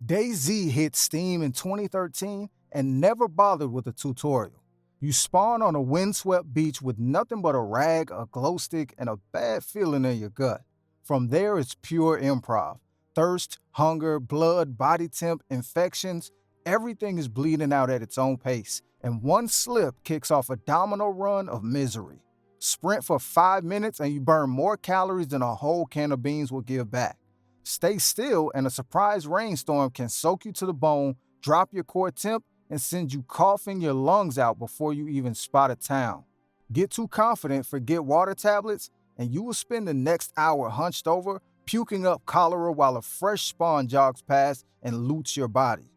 Dayz hit Steam in 2013 and never bothered with a tutorial. You spawn on a windswept beach with nothing but a rag, a glow stick, and a bad feeling in your gut. From there, it's pure improv. Thirst, hunger, blood, body temp, infections, everything is bleeding out at its own pace, and one slip kicks off a domino run of misery. Sprint for 5 minutes and you burn more calories than a whole can of beans will give back. Stay still and a surprise rainstorm can soak you to the bone, drop your core temp, and send you coughing your lungs out before you even spot a town. Get too confident, forget water tablets, and you will spend the next hour hunched over, puking up cholera while a fresh spawn jogs past and loots your body.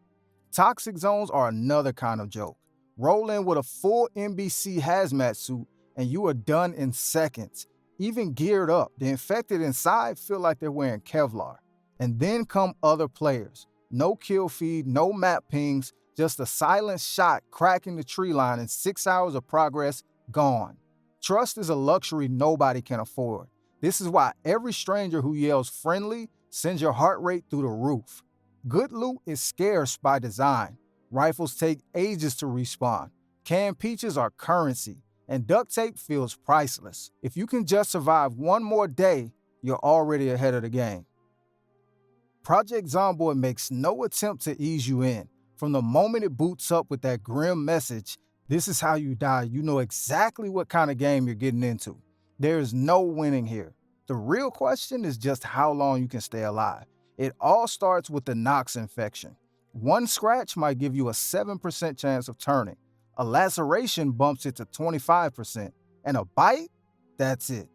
Toxic zones are another kind of joke. Roll in with a full NBC hazmat suit and you are done in seconds. Even geared up, the infected inside feel like they're wearing Kevlar. And then come other players. No kill feed, no map pings, just a silent shot cracking the tree line and 6 hours of progress gone. Trust is a luxury nobody can afford. This is why every stranger who yells friendly sends your heart rate through the roof. Good loot is scarce by design. Rifles take ages to respawn. Canned peaches are currency. And duct tape feels priceless. If you can just survive one more day, you're already ahead of the game. Project Zomboid makes no attempt to ease you in. From the moment it boots up with that grim message, "This is how you die," you know exactly what kind of game you're getting into. There is no winning here. The real question is just how long you can stay alive. It all starts with the Nox infection. One scratch might give you a 7% chance of turning. A laceration bumps it to 25%, and a bite? That's it.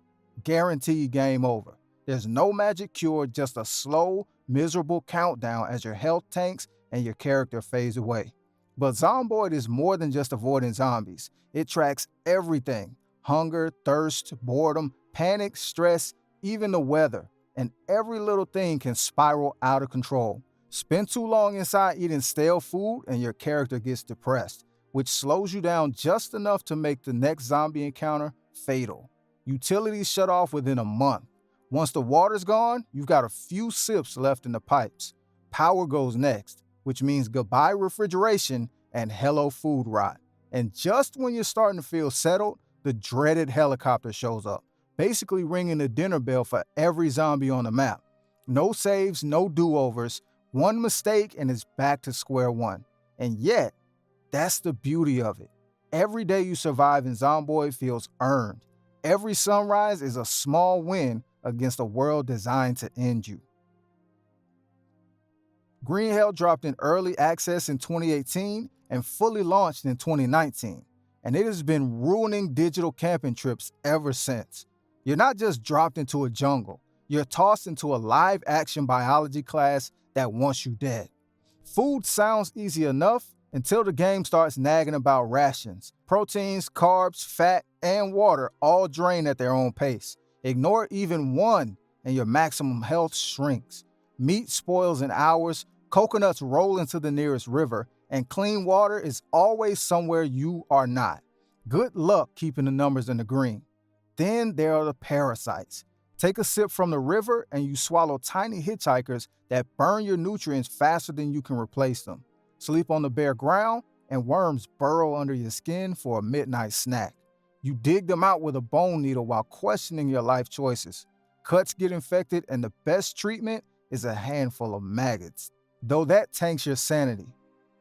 Guaranteed game over. There's no magic cure, just a slow, miserable countdown as your health tanks and your character fades away. But Zomboid is more than just avoiding zombies. It tracks everything: hunger, thirst, boredom, panic, stress, even the weather. And every little thing can spiral out of control. Spend too long inside eating stale food and your character gets depressed, which slows you down just enough to make the next zombie encounter fatal. Utilities shut off within a month. Once the water's gone, you've got a few sips left in the pipes. Power goes next, which means goodbye refrigeration and hello food rot. And just when you're starting to feel settled, the dreaded helicopter shows up, basically ringing the dinner bell for every zombie on the map. No saves, no do-overs, one mistake and it's back to square one. And yet, that's the beauty of it. Every day you survive in Zomboid feels earned. Every sunrise is a small win against a world designed to end you. Green Hell dropped in early access in 2018 and fully launched in 2019, and it has been ruining digital camping trips ever since. You're not just dropped into a jungle, you're tossed into a live-action biology class that wants you dead. Food sounds easy enough, until the game starts nagging about rations. Proteins, carbs, fat, and water all drain at their own pace. Ignore even one and your maximum health shrinks. Meat spoils in hours, coconuts roll into the nearest river, and clean water is always somewhere you are not. Good luck keeping the numbers in the green. Then there are the parasites. Take a sip from the river and you swallow tiny hitchhikers that burn your nutrients faster than you can replace them. Sleep on the bare ground, and worms burrow under your skin for a midnight snack. You dig them out with a bone needle while questioning your life choices. Cuts get infected, and the best treatment is a handful of maggots, though that tanks your sanity.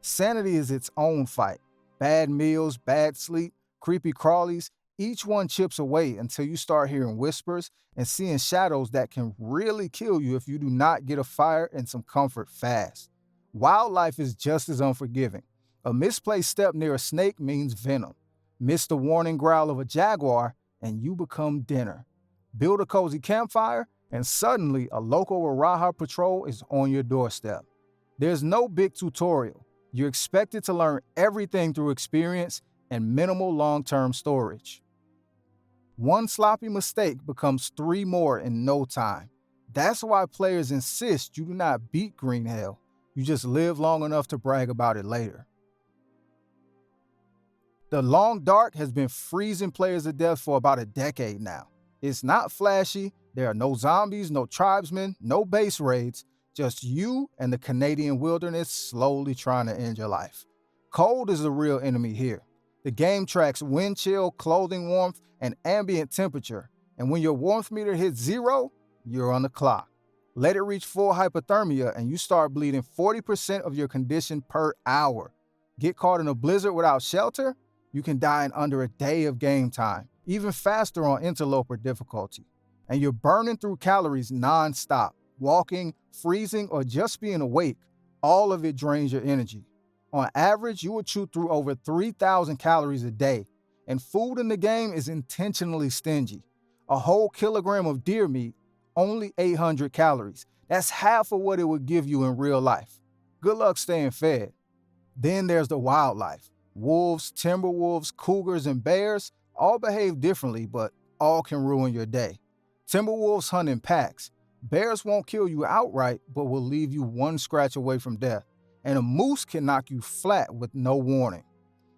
Sanity is its own fight. Bad meals, bad sleep, creepy crawlies, each one chips away until you start hearing whispers and seeing shadows that can really kill you if you do not get a fire and some comfort fast. Wildlife is just as unforgiving. A misplaced step near a snake means venom. Miss the warning growl of a jaguar, and you become dinner. Build a cozy campfire, and suddenly a local Araha patrol is on your doorstep. There's no big tutorial. You're expected to learn everything through experience and minimal long-term storage. One sloppy mistake becomes 3 more in no time. That's why players insist you do not beat Green Hell. You just live long enough to brag about it later. The Long Dark has been freezing players to death for about a decade now. It's not flashy, there are no zombies, no tribesmen, no base raids, Just you and the Canadian wilderness slowly trying to end your life. Cold is the real enemy here. The game tracks wind chill, clothing warmth, and ambient temperature. And when your warmth meter hits 0, you're on the clock. Let it reach full hypothermia and you start bleeding 40% of your condition per hour. Get caught in a blizzard without shelter? You can die in under a day of game time, even faster on interloper difficulty. And you're burning through calories non-stop. Walking, freezing, or just being awake, all of it drains your energy. On average, you will chew through over 3,000 calories a day, and food in the game is intentionally stingy. A whole kilogram of deer meat, only 800 calories. That's half of what it would give you in real life. Good luck staying fed. Then there's the wildlife. Wolves, timber wolves, cougars, and bears all behave differently, but all can ruin your day. Timber wolves hunt in packs. Bears won't kill you outright, but will leave you one scratch away from death. And a moose can knock you flat with no warning.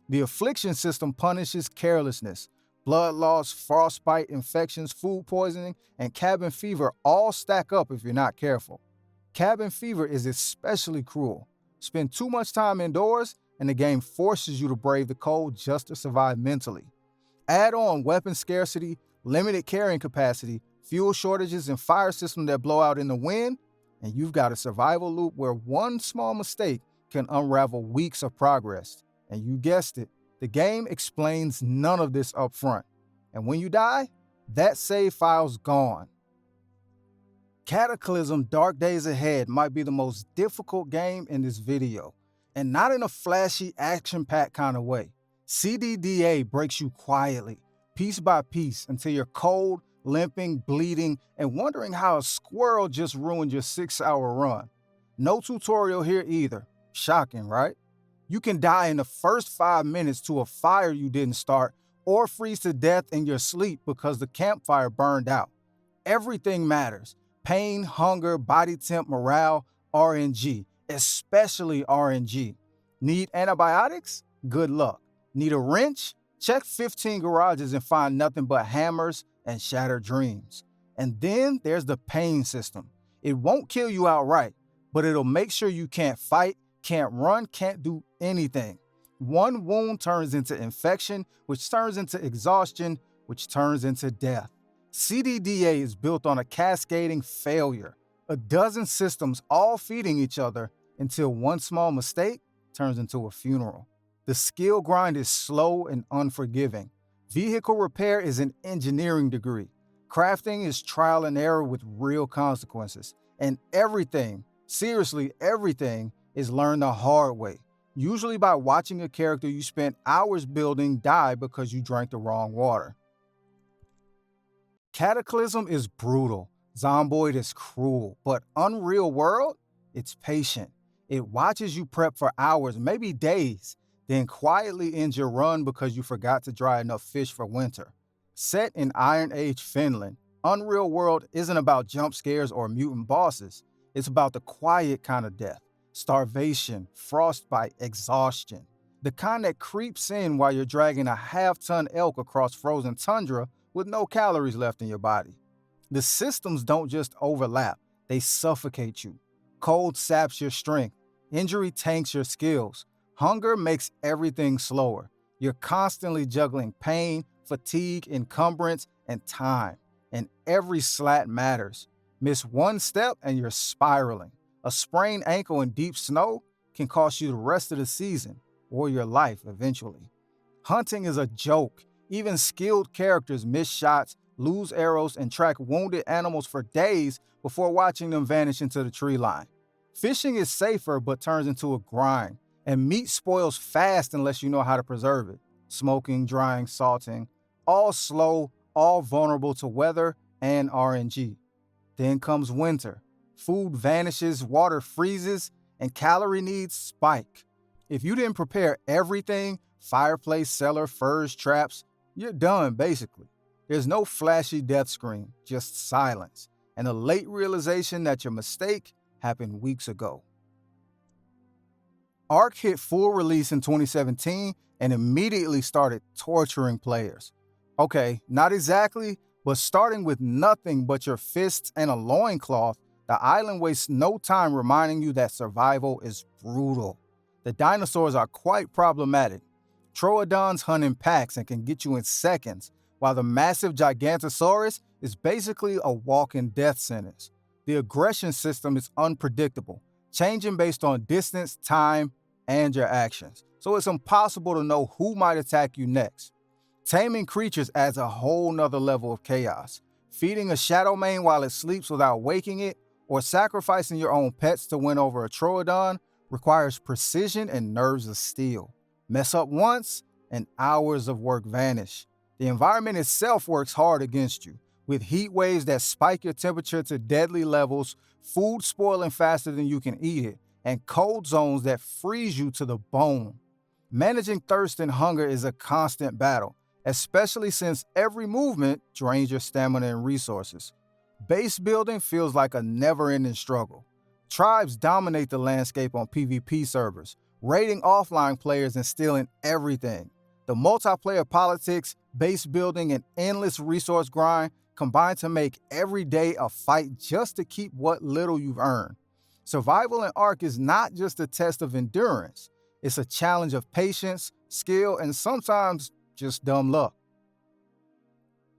The affliction system punishes carelessness. Blood loss, frostbite, infections, food poisoning, and cabin fever all stack up if you're not careful. Cabin fever is especially cruel. Spend too much time indoors, and the game forces you to brave the cold just to survive mentally. Add on weapon scarcity, limited carrying capacity, fuel shortages, and fire systems that blow out in the wind, and you've got a survival loop where one small mistake can unravel weeks of progress. And you guessed it, the game explains none of this up front. And when you die, that save file's gone. Cataclysm Dark Days Ahead might be the most difficult game in this video, and not in a flashy, action-packed kind of way. CDDA breaks you quietly, piece by piece, until you're cold, limping, bleeding, and wondering how a squirrel just ruined your 6-hour run. No tutorial here either. Shocking, right? You can die in the first 5 minutes to a fire you didn't start, or freeze to death in your sleep because the campfire burned out. Everything matters. Pain, hunger, body temp, morale, RNG, especially RNG. Need antibiotics? Good luck. Need a wrench? Check 15 garages and find nothing but hammers and shattered dreams. And then there's the pain system. It won't kill you outright, but it'll make sure you can't fight, can't run, can't do anything. One wound turns into infection, which turns into exhaustion, which turns into death. CDDA is built on a cascading failure. A dozen systems all feeding each other until one small mistake turns into a funeral. The skill grind is slow and unforgiving. Vehicle repair is an engineering degree. Crafting is trial and error with real consequences. And everything, seriously everything, is learned the hard way. Usually by watching a character you spent hours building die because you drank the wrong water. Cataclysm is brutal. Zomboid is cruel. But Unreal World, it's patient. It watches you prep for hours, maybe days, then quietly ends your run because you forgot to dry enough fish for winter. Set in Iron Age Finland, Unreal World isn't about jump scares or mutant bosses. It's about the quiet kind of death. Starvation, frostbite, exhaustion. The kind that creeps in while you're dragging a half-ton elk across frozen tundra with no calories left in your body. The systems don't just overlap, they suffocate you. Cold saps your strength. Injury tanks your skills. Hunger makes everything slower. You're constantly juggling pain, fatigue, encumbrance, and time. And every slat matters. Miss one step and you're spiraling. A sprained ankle in deep snow can cost you the rest of the season, or your life eventually. Hunting is a joke. Even skilled characters miss shots, lose arrows, and track wounded animals for days before watching them vanish into the tree line. Fishing is safer but turns into a grind, and meat spoils fast unless you know how to preserve it. Smoking, drying, salting, all slow, all vulnerable to weather and RNG. Then comes winter. Food vanishes, water freezes, and calorie needs spike. If you didn't prepare everything, fireplace, cellar, furs, traps, you're done basically. There's no flashy death screen, just silence, and a late realization that your mistake happened weeks ago. Ark hit full release in 2017 and immediately started torturing players. Okay, not exactly, but starting with nothing but your fists and a loincloth, The island wastes no time reminding you that survival is brutal. The dinosaurs are quite problematic. Troodons hunt in packs and can get you in seconds, while the massive Gigantosaurus is basically a walking death sentence. The aggression system is unpredictable, changing based on distance, time, and your actions, so it's impossible to know who might attack you next. Taming creatures adds a whole nother level of chaos. Feeding a shadow mane while it sleeps without waking it, or sacrificing your own pets to win over a Troodon requires precision and nerves of steel. Mess up once, and hours of work vanish. The environment itself works hard against you, with heat waves that spike your temperature to deadly levels, food spoiling faster than you can eat it, and cold zones that freeze you to the bone. Managing thirst and hunger is a constant battle, especially since every movement drains your stamina and resources. Base building feels like a never-ending struggle. Tribes dominate the landscape on PvP servers, raiding offline players and stealing everything. The multiplayer politics, base building, and endless resource grind combine to make every day a fight just to keep what little you've earned. Survival in Ark is not just a test of endurance, it's a challenge of patience, skill, and sometimes just dumb luck.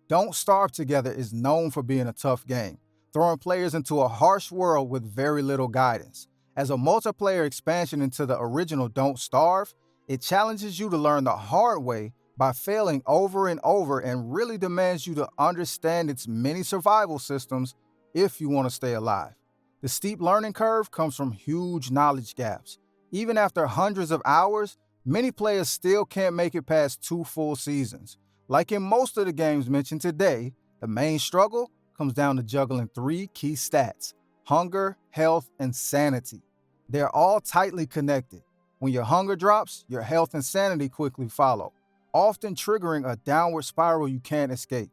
Don't Starve Together is known for being a tough game, throwing players into a harsh world with very little guidance. As a multiplayer expansion into the original Don't Starve, it challenges you to learn the hard way by failing over and over and really demands you to understand its many survival systems if you want to stay alive. The steep learning curve comes from huge knowledge gaps. Even after hundreds of hours, many players still can't make it past 2 full seasons. Like in most of the games mentioned today, the main struggle comes down to juggling 3 key stats: hunger, health, and sanity. They're all tightly connected. When your hunger drops, your health and sanity quickly follow, often triggering a downward spiral you can't escape.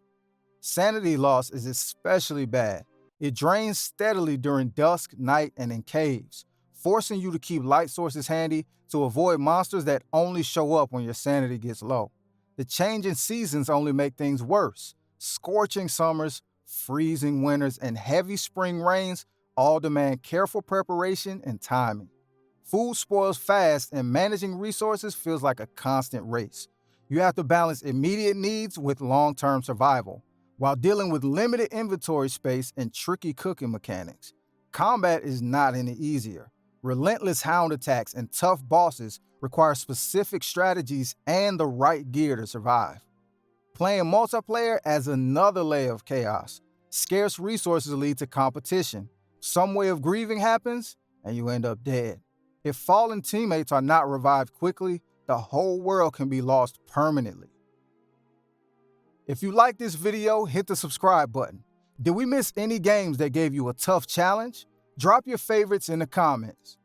Sanity loss is especially bad. It drains steadily during dusk, night, and in caves, forcing you to keep light sources handy to avoid monsters that only show up when your sanity gets low. The changing seasons only make things worse. Scorching summers, freezing winters, and heavy spring rains all demand careful preparation and timing. Food spoils fast, and managing resources feels like a constant race. You have to balance immediate needs with long-term survival, while dealing with limited inventory space and tricky cooking mechanics. Combat is not any easier. Relentless hound attacks and tough bosses require specific strategies and the right gear to survive. Playing multiplayer adds another layer of chaos. Scarce resources lead to competition. Some way of grieving happens, and you end up dead. If fallen teammates are not revived quickly, the whole world can be lost permanently. If you like this video, hit the subscribe button. Did we miss any games that gave you a tough challenge? Drop your favorites in the comments.